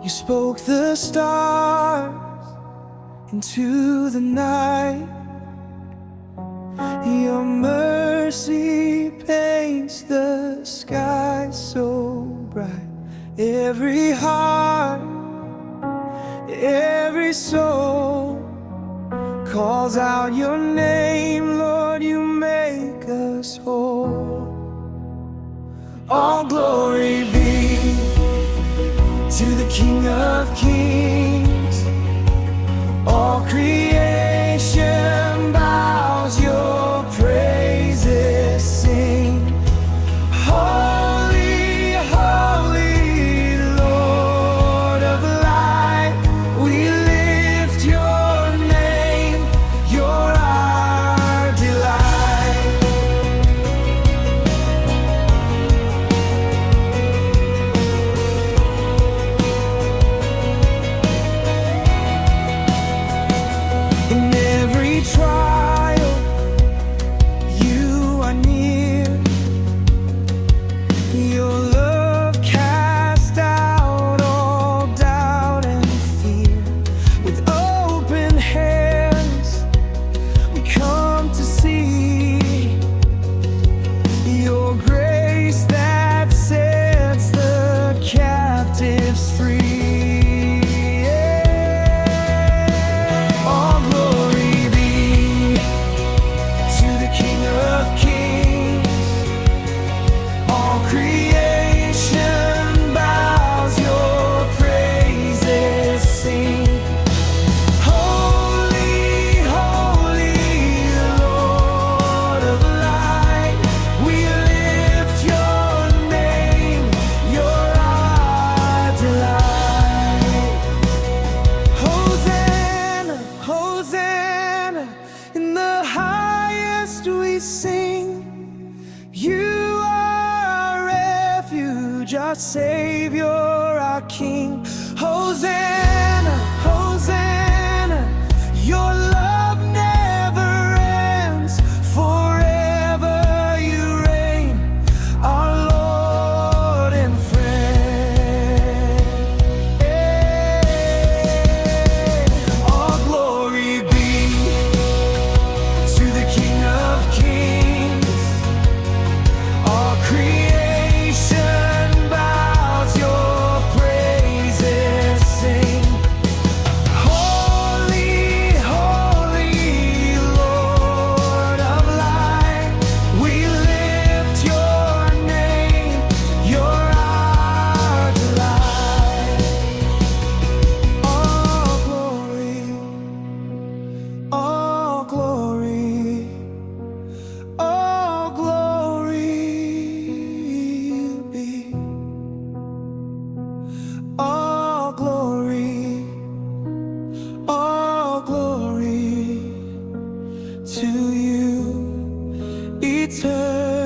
You spoke the stars into the night. Your mercy paints the sky so bright. Every heart, every soul calls out your name, Lord, you make us whole. All glory be to the King of Kings. All creation bows, your praises sing. Holy, holy, Lord of light, we lift your name, you're our delight. In every trial, you are near. Your love cast out all doubt and fear. With open hands, we come to see your grace that sets the captives free. All glory be to the King of Kings. All creation bows, your praises sing. Holy, holy, Lord of light, we lift your name, you're our delight. Hosanna, Hosanna, in the highest we sing. You are our refuge, our Savior, our King. Hosanna, Hosanna, your love never ends. Forever you reign, our Lord and friend. All glory be to the King of Kings. All creation bows, your praises sing. Holy, holy, Lord of light, we lift your name, you're our delight. All glory, all glory, all glory be. All glory to you, eternal.